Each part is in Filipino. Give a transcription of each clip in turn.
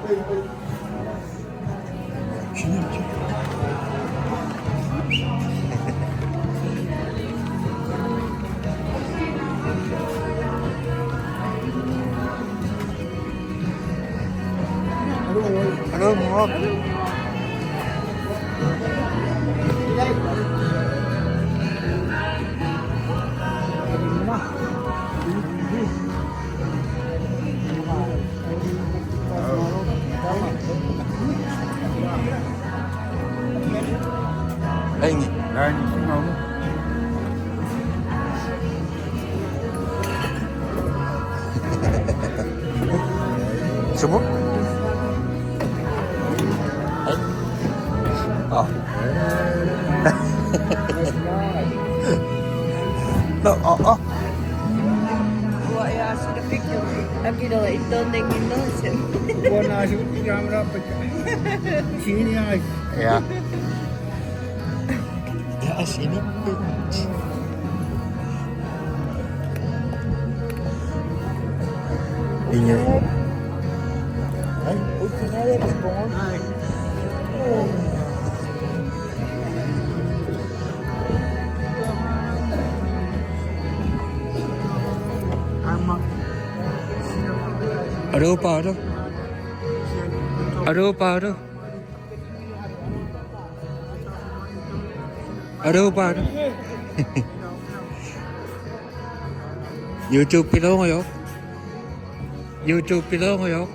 Halo, Mok. Đây nhỉ? Đây, không. Sumuk? Oh. No, oh. Well, I asked the picture. I'm gonna eat the thing in Nelson. Buona camera sini ay. Ya. Ya, sini. Inyo. Ay, utinaya mas bungon. Aduh, pa, aduh. Aduh, pa, aduh. Aduh, pa, aduh. YouTube pilo ngayon. YouTube pilo ngayon.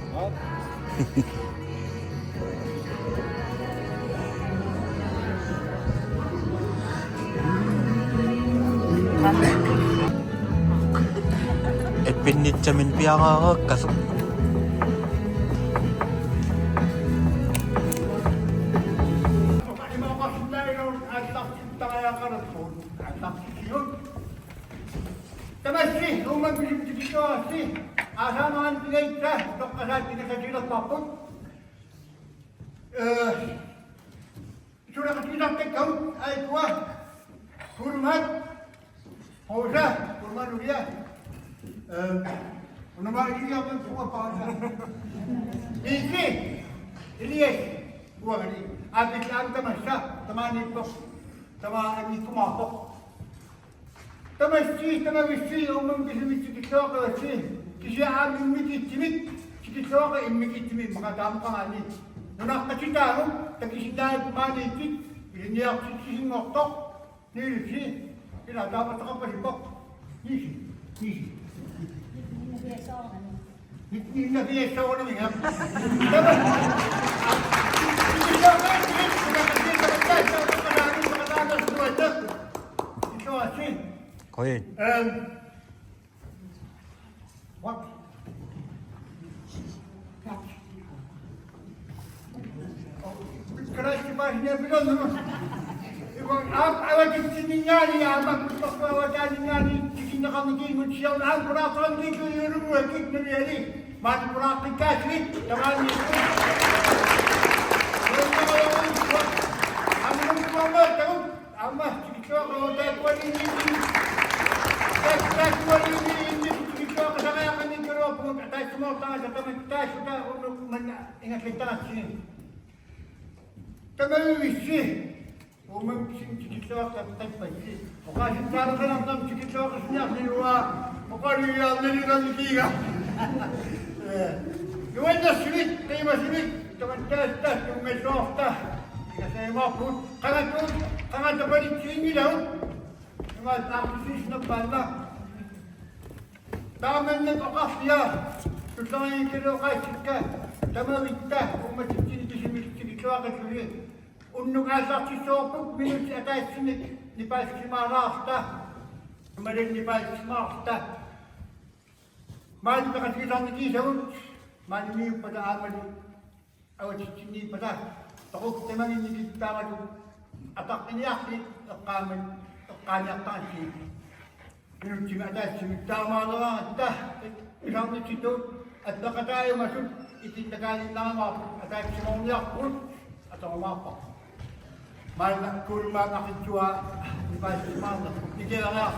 Pinit sa min piyaka kasuk. Tamasi, umang dito si asamaan pinayta, dokasal pinakajilat papun. Sudah ketidak tekau, ay kuah, kurmat, hosa, kurmat ulia. Una magia pun semua pasal. Ini, Ilyas, buat ni. Habis anda masa, teman itu, teman ini kumapok. Teman mesti umum bismillah kita kasi. Kasi amin mikit kita imikit maka dam kang ani. Nuna kasi tahu, tapi kita mani kit, ini aku sih ngotok, ni sih, kita dapat apa sih bok, ni. Hindi na biyeso ko naman yan. Diba? Ito kan, ito asin. Koy. What? Keras kemarinnya belum naman. Awak siningani, abang awak siningani. Na kami gingon siya na pura dito yung rumwekik na niyali. Man pura kikasli, taman niyo. Ang mga mama, taon, ama, sikito ako, dahil ko hindi. Dahil ko hindi, sikito ako sa kaya kanin ko ro, tayo sumotang sa taman, tayo suda, ingat kita siya. Taman yung isi. Umang sikito ako, tayo pa isi. Kasi para ka lang ng sikito kasi niya sinuwa. Mukha niya nalilang ikiga. Gawin na silit, kayo masilit. Taman-tas-tas, yung may softa. Kasi yung mga fruit. Kangat na balik sini daw. Yung mga aktisis na bala. Taman ng akasya. Tutang yung kinukasik ka. Tamawit ka. Kung masisinit si sikito ako sulit. Unong asak si Sopog, minun si atay sinik. Ni pas si Marasta, kemarin ni pas si Marasta. Mali ka kasi lang ni Kisawun, mali niyo pada aman, awat sini pada. Takot teman ini kita madu, atak ini aktif, kamen, kanyak tansi. Minum cina ada cina malah dah, ilang ni situ, at nakatayo masuk, itindagalin lang ako, at ay simonyak pun, atau apa. Mana kurma makin cua di pasir mana? Pikir lah.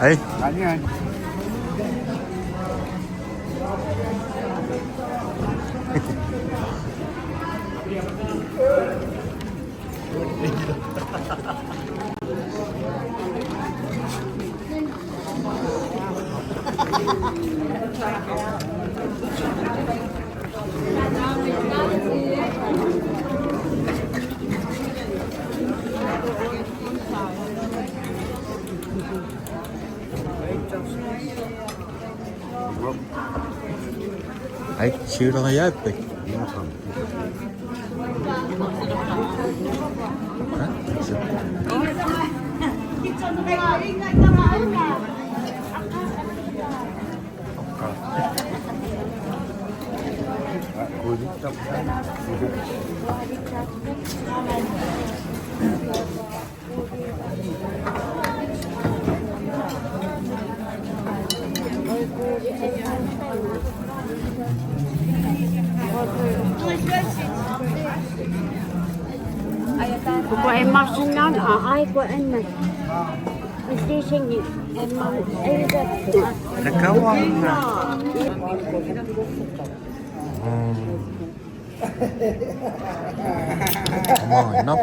Ay, ay, sure lang kaya eh. Ha? Cô em mặc sinh non ở ai của anh này. Mình đi sinh nhị em mặc em ra. Nagkawang na. Mga anak.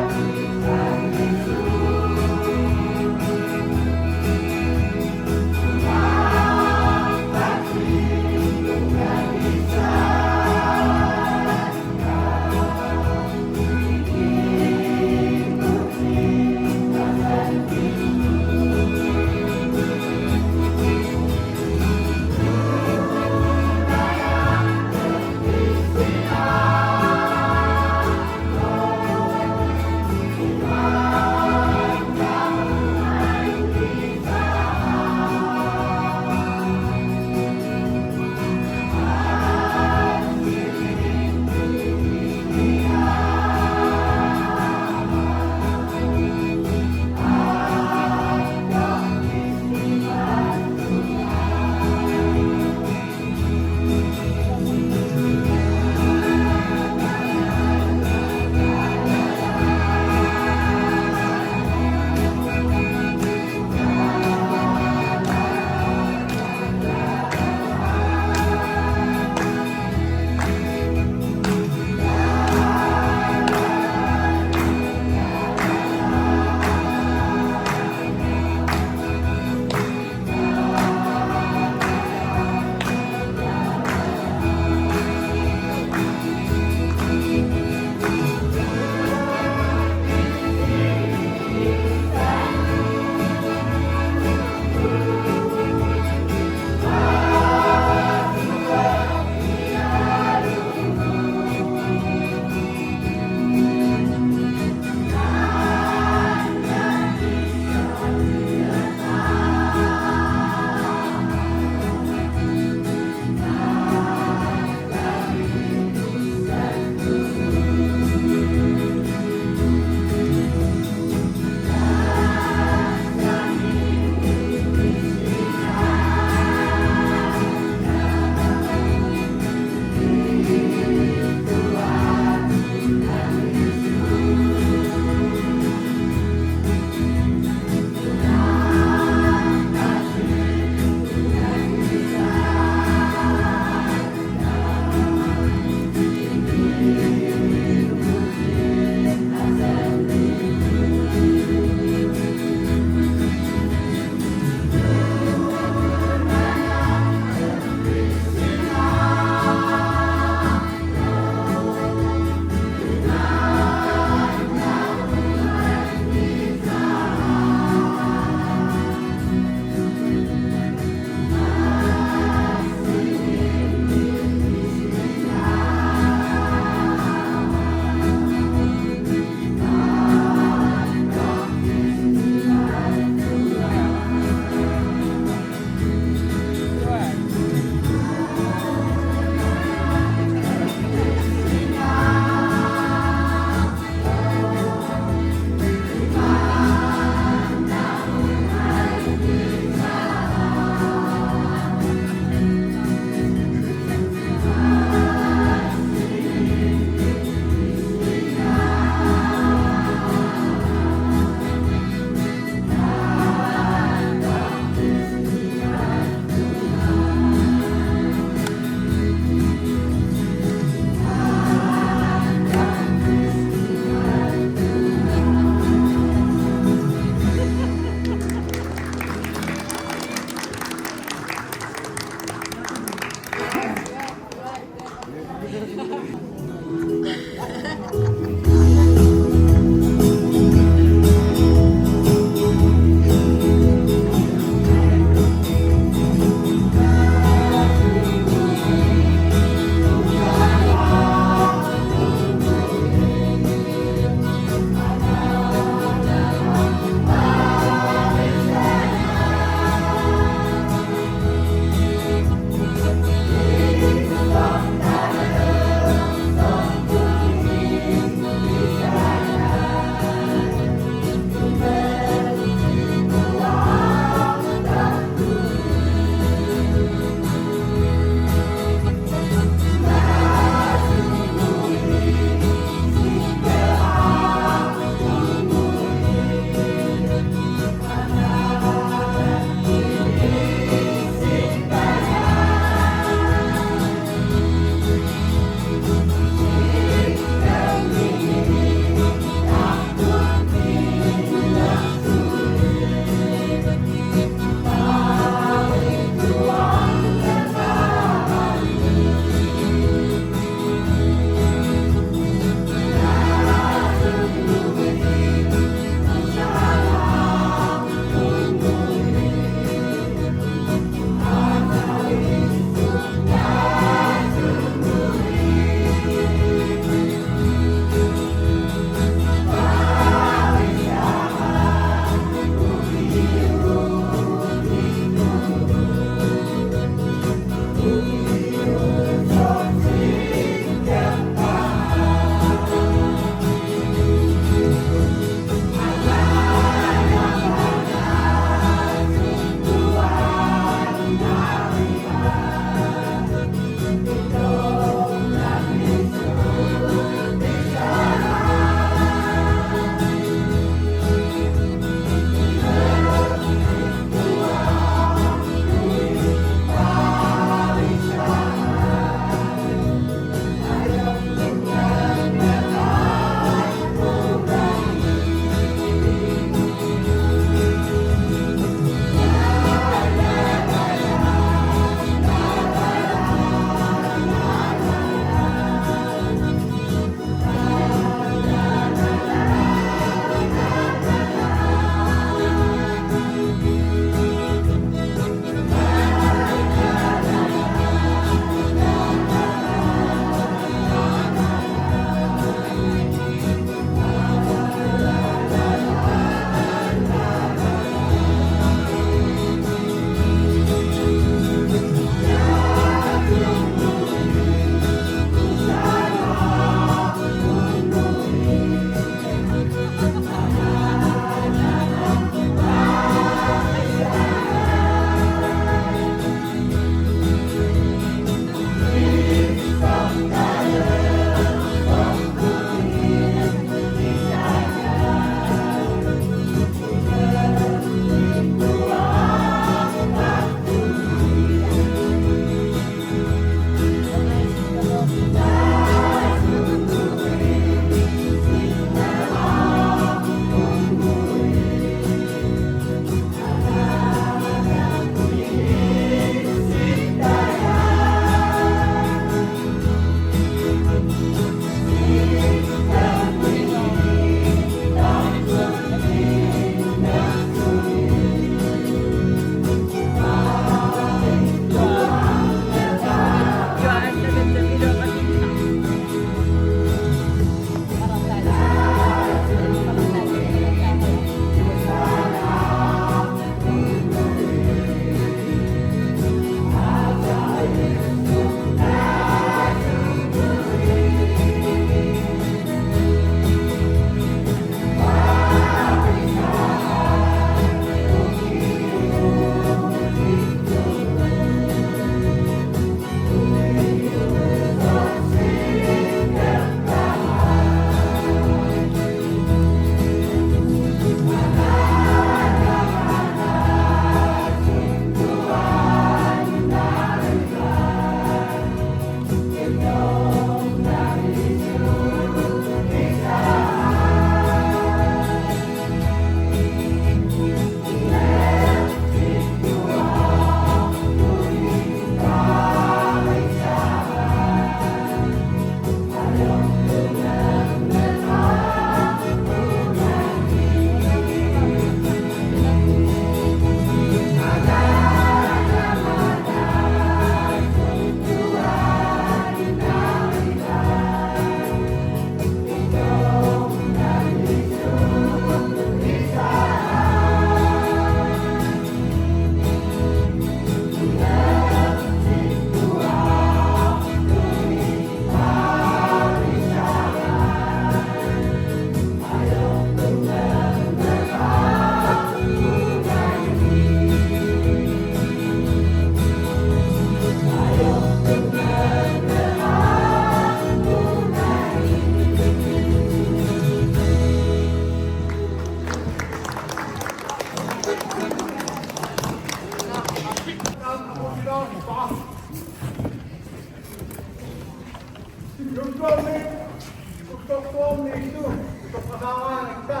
Untuk suami itu, untuk pasangan kita,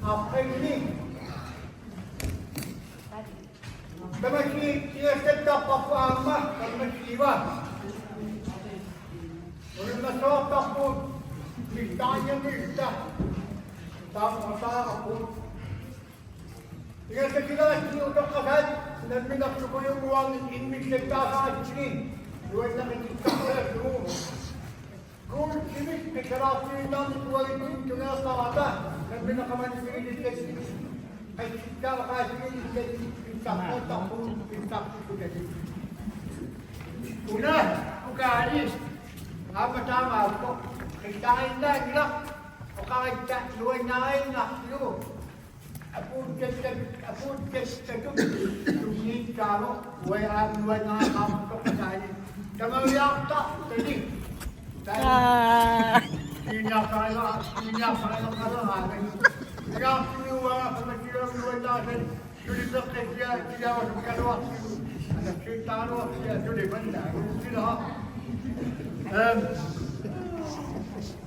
apa ini? Masih dia sedap apa amah dan mesiwa. Oleh masyarakat pun, mintanya minta, sama-sama pun. Dengan sekiranya ini untuk kasat, dan minat supaya uang ini sedap sahaja ini. Dua nak kita dulu. Kung sini deklarasi dan dua itu juga sama, dan minat kaman ini jadi. Ay kita kasi ini pinta pun pinta sudah. Una, ugali. Apa tama ko? Kita ina gila. O kita luay na yo. Apun just tumi karo, way luay na kam to kasi. Tama yakta tadi. Ini apa kalau ada. Yang kedua, pemikiran luar biasa, sudah bekerja, tidak ada waktu, ada cerita waktu, sudah benda, sudah.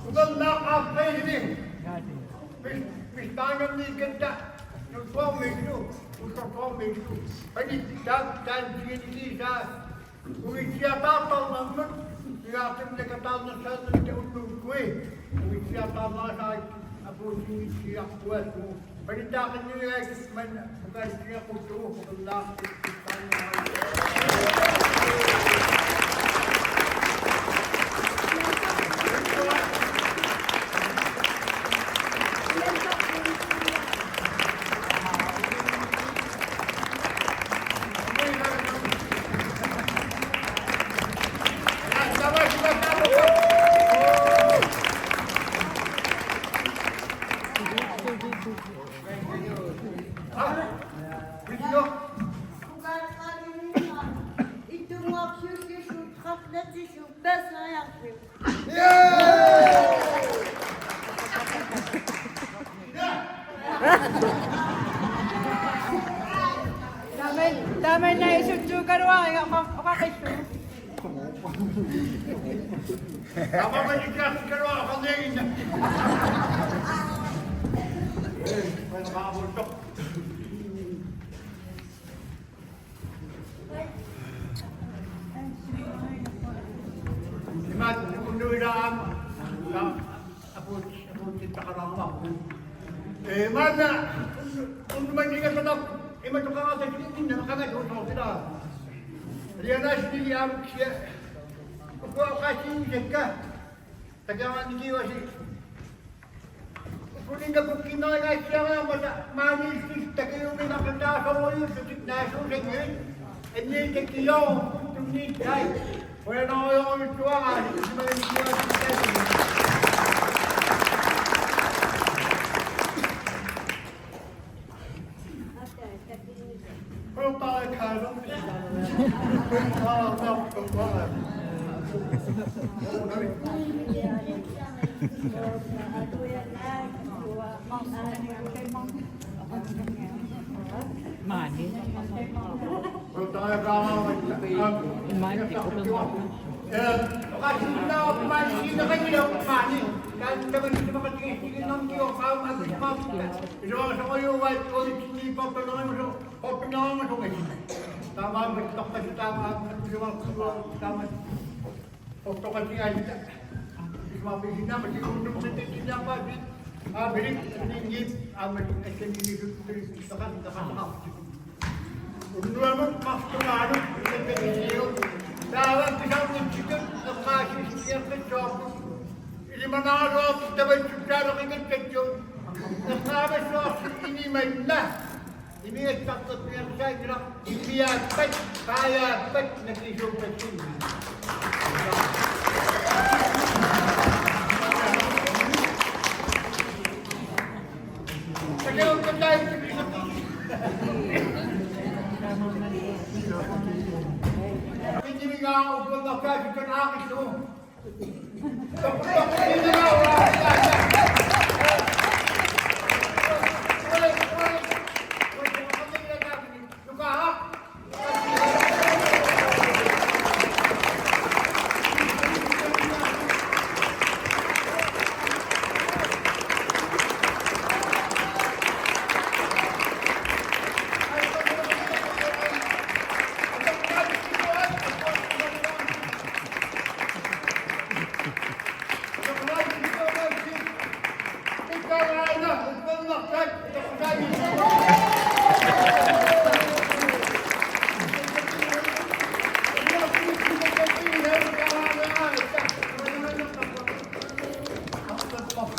Bukan nak apa ini, misalnya ni kita, untuk minggu, ini dan ini dah, usia tahun namun, ya kita tahu nasihat untuk kue, usia tahun saya. Aku ini siap buat tu. Perintahkan ni lagi mana bukan siap untuk Allah Dami na isudyo ka rin, makakaisu. Apa majikan kalau akan ini? Mana mahu tok? Iman undu idam, aku kita karamah. Mana undu majikan tetap. Ima tu kau ada kini ni nak kau tu tahu tidak? Dia nasi yang sia, kau kasih jeka, tagaman ni wasi. Kau ni dah bukin nak kasih yang manis ni, tagayu ni nak kena semua itu sedikit nasi sedikit. Ini kekiyo, tu ni jai. Orang orang itu ah, sebenarnya dia Kalau tak kalau Mani. Kalau tak kalau Mani ko kasi na mani na kanila mani kan dapat kita patingin ng kiyo kaum ang kumap ito ang sa kayo white college ni papa na mo open na mo to tama ba ito kasi tama tama foto kasi ay mabili na mati uno mo tindihan pa bili hindi amat action ni dito kan uno naman pastorado Dalam pisang mencikut lokasi setiap kecok. Ini mana roh kita berjuta dengan kecok. Kenapa sosial ini mainlah? Ini takut yang saya kira dia pet, saya pet negeri Jogja ini. Kalau kita itu Hindi nga ako magkakasin ka na akin ito. Hindi nga ako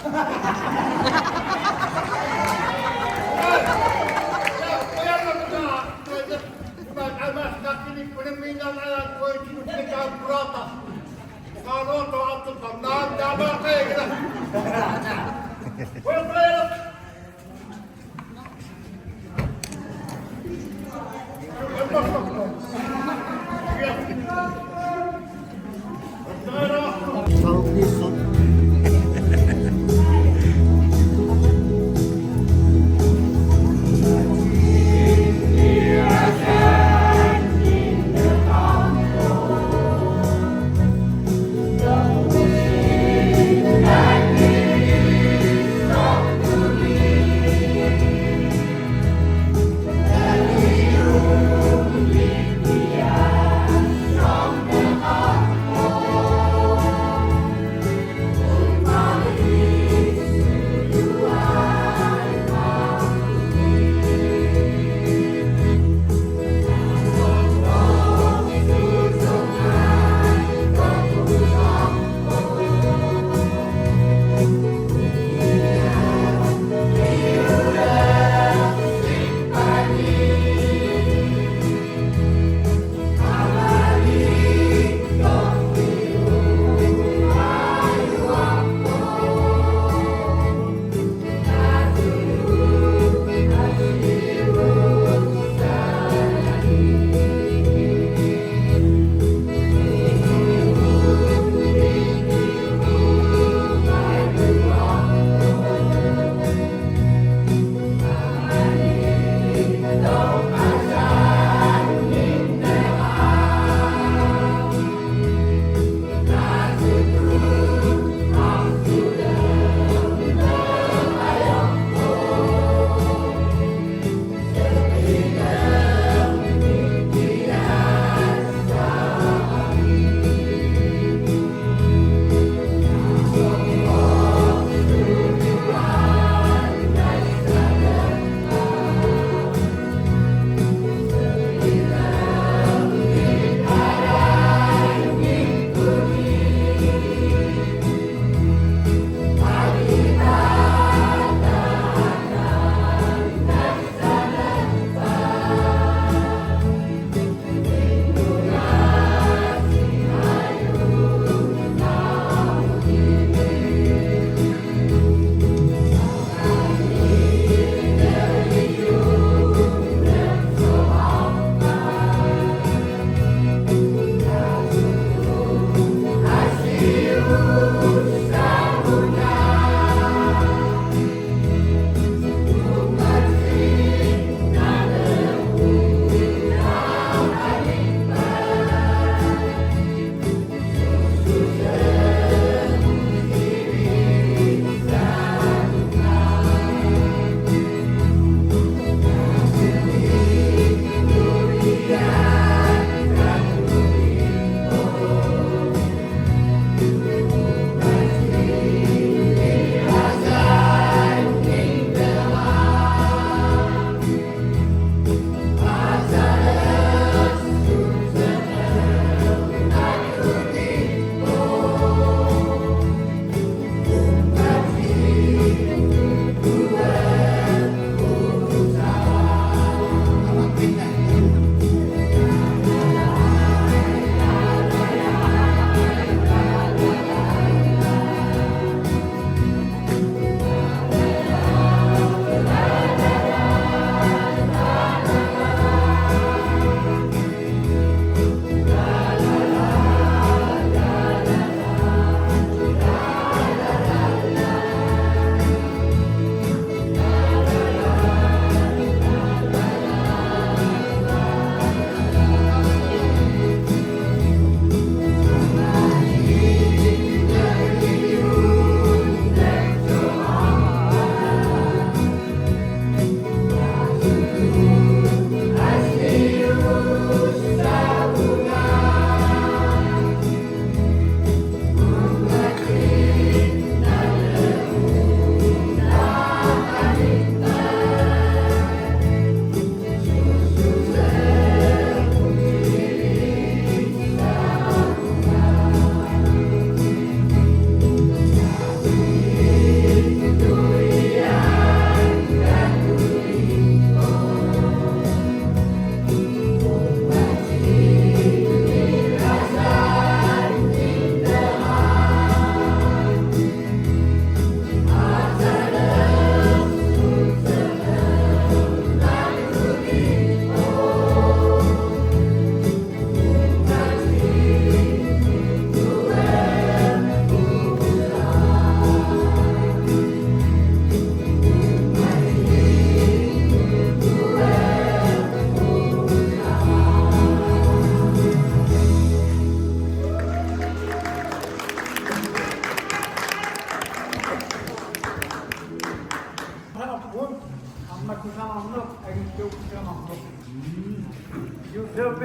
Kaya na Mas nakinig ko ng minanayan ko ay sinusin ka ang burata. Kano to at ito sa nandama kayo. Well, player!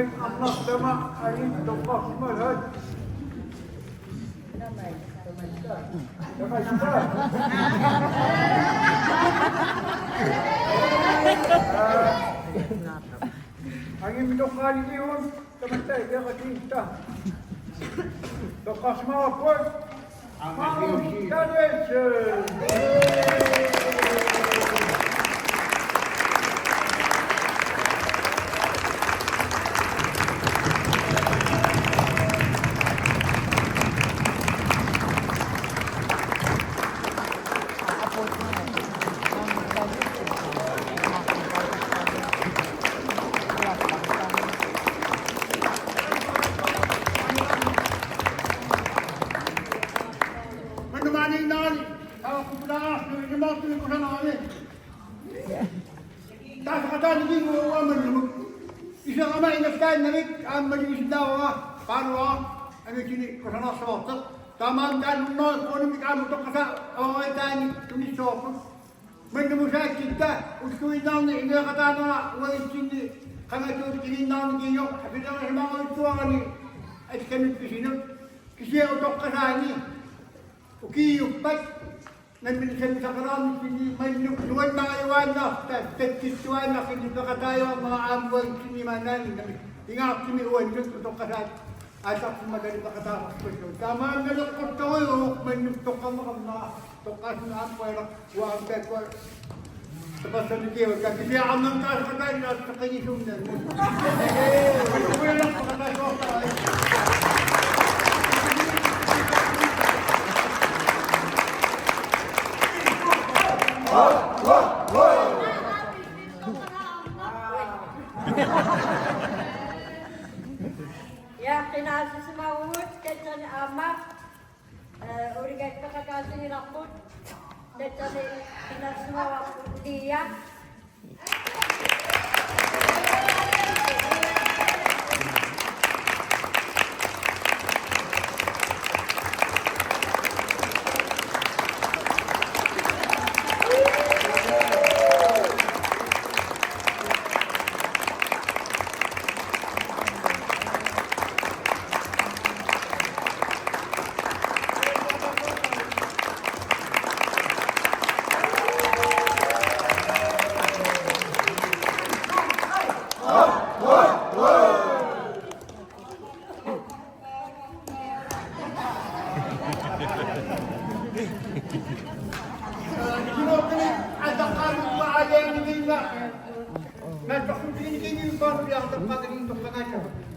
Pek anlaştırma ayın toplasma hadi. Ang imilokali yun, kamatay, kaya katinta. Toplasma po. Vamos, cabeça! Isang ama inaskan namit ang malinis daw paano ang sini kasana sa taman kan no kono mi kamu to kasa away tan kumi sop man mo sa kita uskuin daw ni ina kata na way sini kana to kini daw ni yo abi daw ni mga ito ani ay kanit pisino kasi to kasa ni ukiyupat nagminsan sa karam, may nuwan mga iwan na, tetituan na, kinito ka tayo ang mga amwang sinimanan. Ingak siniwan yun, tutok ka sa asak madali pa katapos ko yun. Tama ang nalakot ko yun, may nuktok ka mga tokas na ang pwera, huwag bekwar. Tapos sa nikiwag ka, kasi ang nang taas ka tayo, nasa kanyisong na. Wala lang pa katayo ka tayo. Ya, kinasi sa mawut, kaya ni amak, urigat pakakasi ni rakot, kaya ni kinasi sa mawut dia.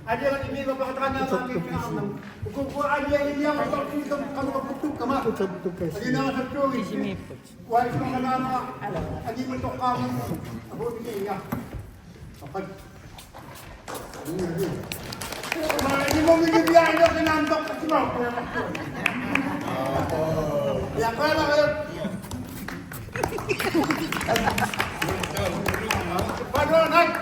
Ada lagi ni bapa katakan nama kita. Ukur ada yang dia bapa kita kamu betul kama. Jadi nama satu ini. Wai kau nama lagi betul kamu. Abu ini ya. Apa? Ini mau minum dia ada kena antok semua. Ya kalau Padahal naik.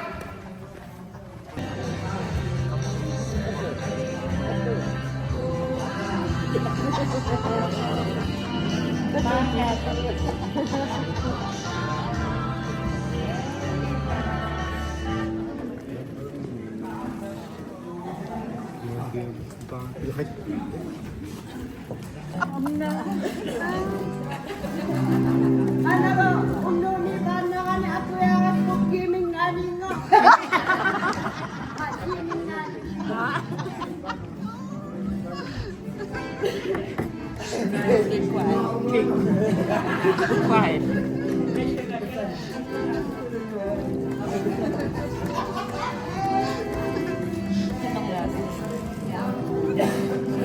Quiet.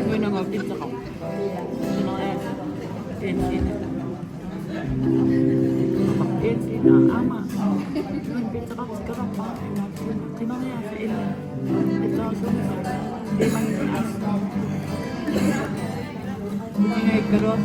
Gue nongolin cakap. Insina ama. Cuma bisa cakap sekarang pak. Gimana ya ini? Itu susah. Emang ini asal. Ini keros.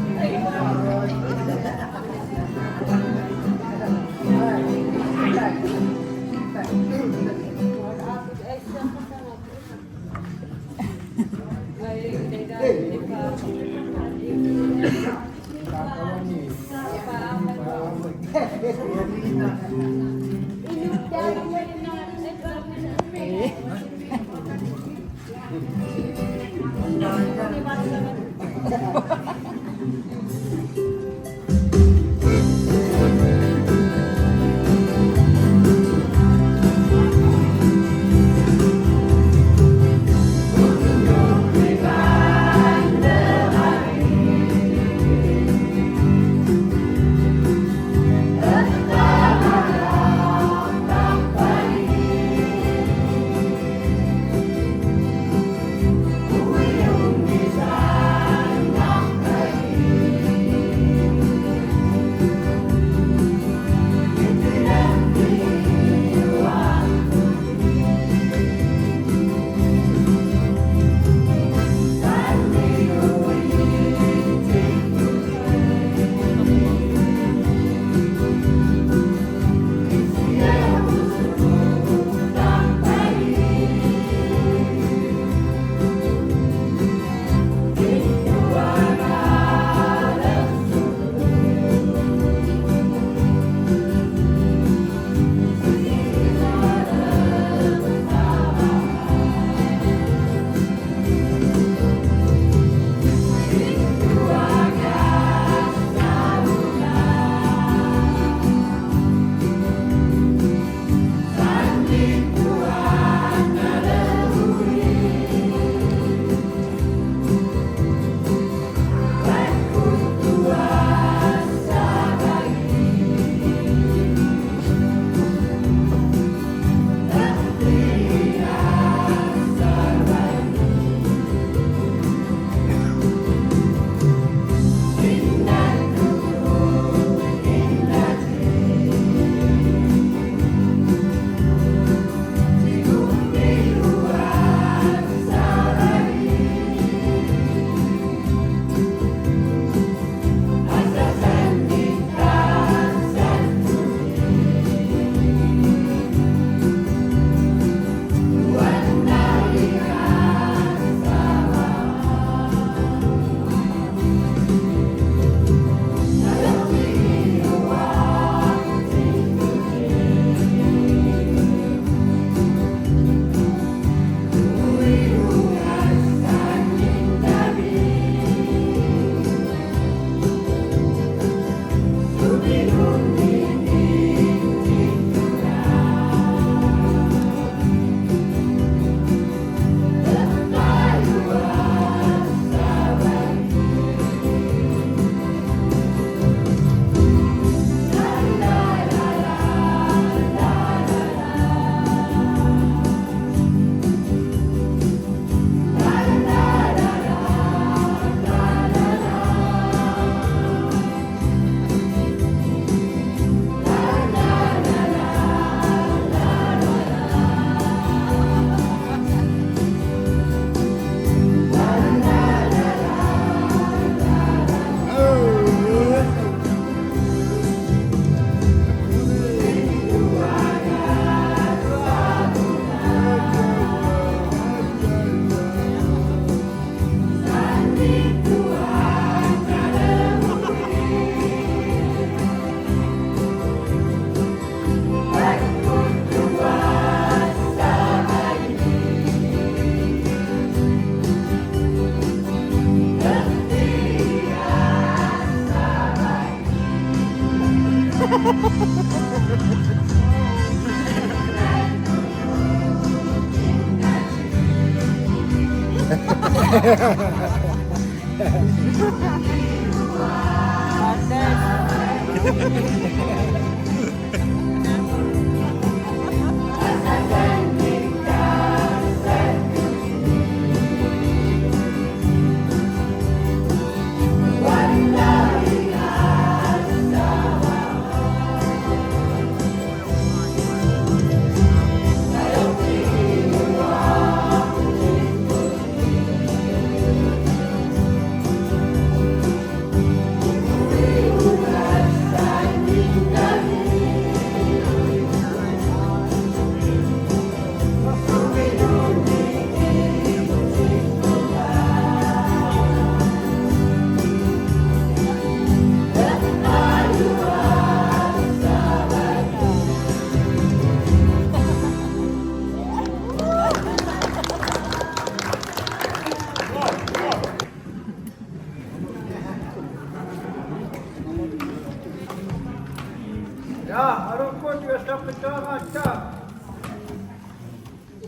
Ja, arukot yasta petanga ta.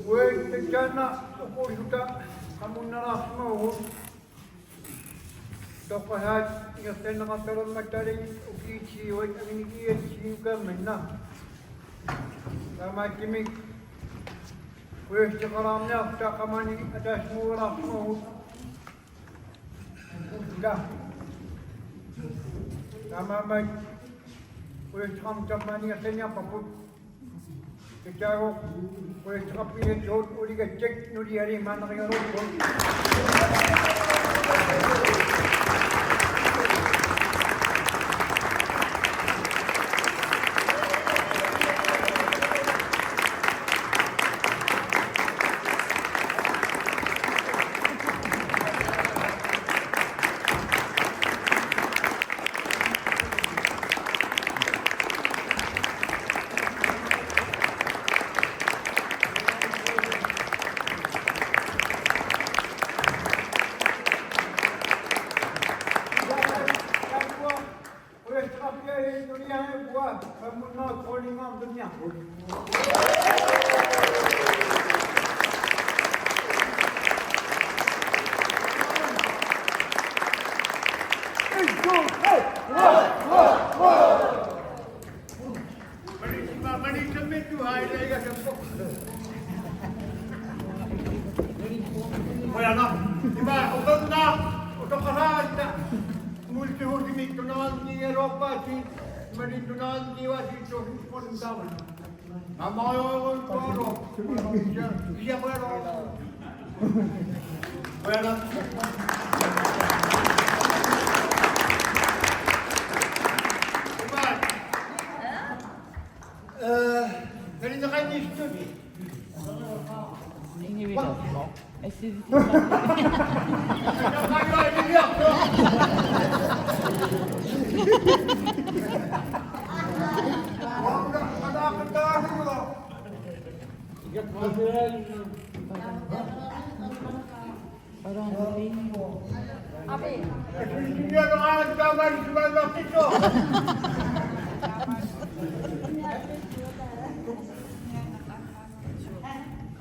Wei tejana ukur suka kamu naras mau. Tokahat yasta nama turun matari uki ci wei ini dia ci juga menna. Sama kimi wei sekaramnya ta kamani ada semua ras mau. Sudah. Sama baik. Boleh cakap macam ni asalnya apa pun. Kita boleh cakap ini jauh, boleh cek nuri hari mana yang rokok. Ini video mo. Parang Abi. Hindi ako nagkaman sa mga pito.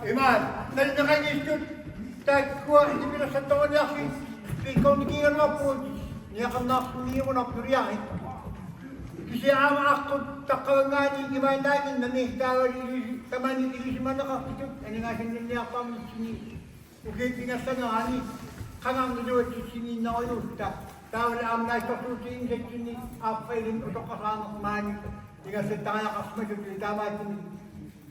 Iman, dahil nakang-istud, kahit kuha, hindi mo na sa taon niya, ikaw nikiyan mo po, niya kang nakuniyo mo na puriyahin. Kasi ama ako, takawangani, iman namin, nanistawa, tamani, ilisman na kapitod, ano nga siya niya pa mo sini, ukay pinasa nga, ani, kanang nilawat si sini na kayo, tawal am na ito susin sa sini, apay rin ito kasama kumani, tingnan sa tayo kasma, tama ito,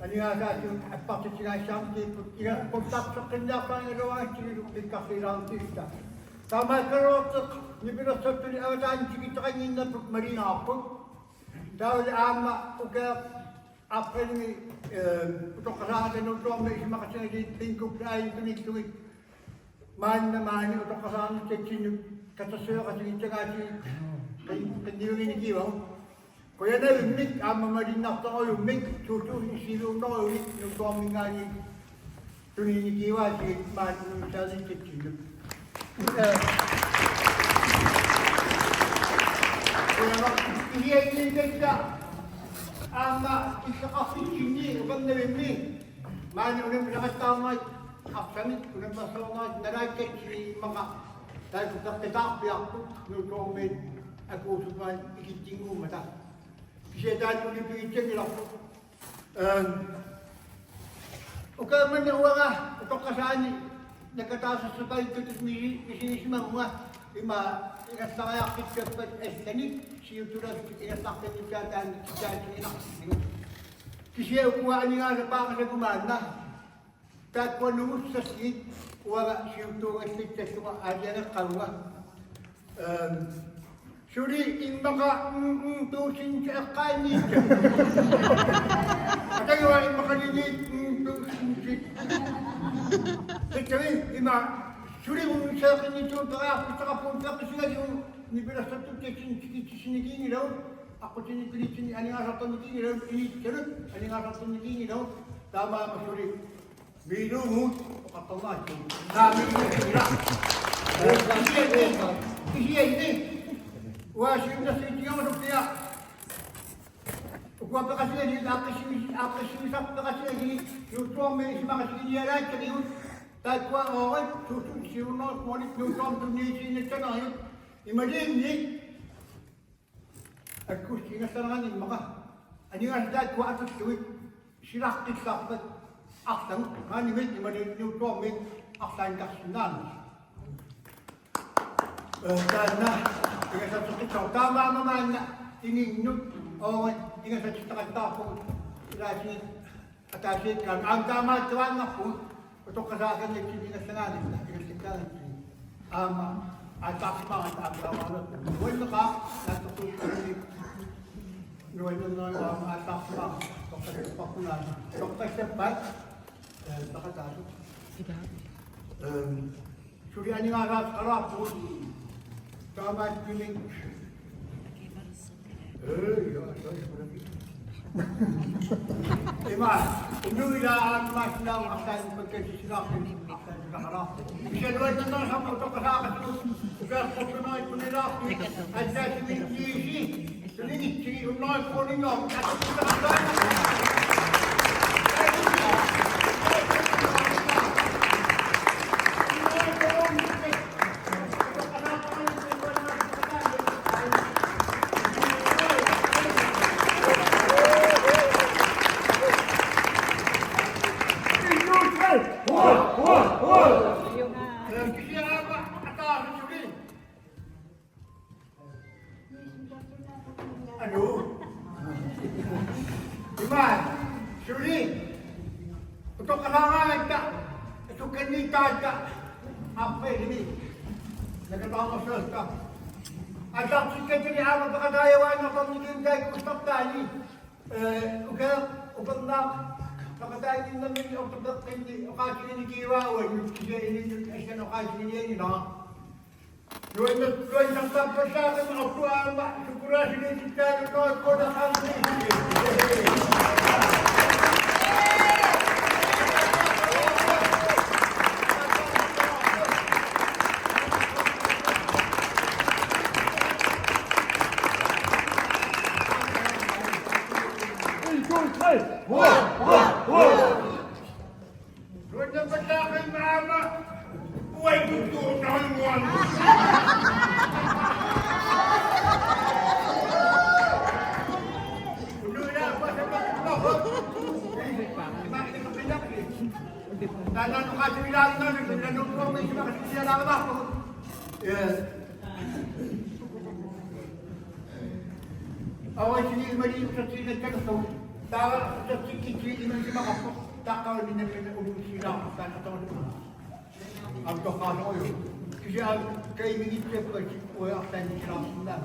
ano nga sa ating at pati sinasang tipo, pagtak sa kanya pa ang ilawan, sinilupin kakilang tista. Tama karotok, nipinasot ni awataan, sikita kanina po marina ako. Dahil ama, uka, apel ni, ito kasama ng ito, may isma kasi nagtitingkog na ayun tunig-tunig. Man na man, ito kasama sa sinyo, katasayo kasi ito nga si, kandiyo inigiwaw. Kaya na lumik, ama marinak na ko lumik, susunod silong na ko lumik, nung kami nga ni tuninikiwa, si Mano nung saling kitsilog. Kaya mag-ihiyay nilagay ka, isa kasi sini, ubang na rin ni. Mano ulit nakatawag, aksanit, unang masawag, nalagay si mga, dahil kung nagtatapi ako, nutomid, at usap man, ikiting umata. Kasi dahil ulit pinityan nila ko. O kaya man na uwa nga, ito kasani, nagkatasa sa tayo ito, misinisman mo nga, inas na kaya kitkat pa estanik, siyo tulas, inas na kaya kitkat, kasi ukuhaan niya nga sa baka sa gumana. Kahit kung ano sa sit, uwa nga siyo tulas, kitkat sa adya ng kalwa. Suri, yung mga tusin sa kanin. At ayaw ay makalilit tusin sa kanin. Suri, kung sa akin ito, ako sa kapunta, kasi nga yung nibilas sa ito, siniging ilaw. Ako sinipilit, ani nga sa ito naging ilaw, siniging, ani nga sa ito naging ilaw. Tama ka, suri. Binungot, katamad. Namin yung ilaw. Isiya, hindi. Wasim na sa itiyo mo kaya. Kung pa kasi ni akasimisap na kasi ni yung may si mga siniyara kasi yun. Dahil kwa okay, susunod siya na kumalit yung tumisi na siya na yun. Imagine, at kung sinasarangan yung mga ano nga dahil kwa ato siya silakit sa aktang kanimit, imagine yung tumit aktang kasinan. Dahil na, tingnan sa sakitaw. Tama naman na ininyot. O, tingnan sa sakitaw po. Rasin, atasin ka. Ang tama, tuwan na po. Ito kasakan na sinilas na nga. Tingnan sa at tapos mga tabi-awalan. Buwan na ka, natutunan ka rin. Buwan na nga, at tapos mga. Ito kasi pakulan. Ito kasi pat. Pakatasok. Surian nga harap po. Tama piling. Ima, inuilaan mas lang akan pagkasisirakin akan nakarap. Isinuan na lang sa pagkakasakas ko. Kaya po pinay po nila at sa sinigisi. Sinigisi, unay po ninyo. At sa pagkakasakas. Ano? Iman, Suri, ito kalangan ka, ito kanita ka, apa ini, nagkatama sa ka. At ang sikat ni Ama Pakadayawan na pamilyon dahil kusap tali, upang na, nakatayin din namin yung pagkat hindi, okasyon ni Kiwawan, siya ininyo, siya okasyon niya yun, ha? Doon ang pagpasakan ng Ama, sigura sinisityan ko na kami. Doon ang pagpasakan ng Ama, buhay gusto na hangwan. Nanano kasi bilang na, nanano ko may siya lang ako. Yes. Away sini mali sa sila ka to. Tawa sa sikiki man si makapok. Takaw din na pinaulo sila sa taon. Ang dokano yun. Kasi ang kay minute ko si kuya ang sila sila.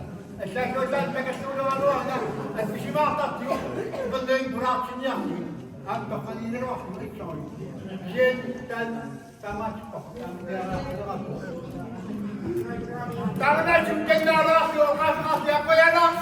Sa sotan pagkasulo ano at si makapok yo. Ganda yung production niya. Ang kanina ro ako ito. Jen dan tamat ko. Tama na yung kailangan ko kasi ako yan lang.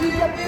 Unin.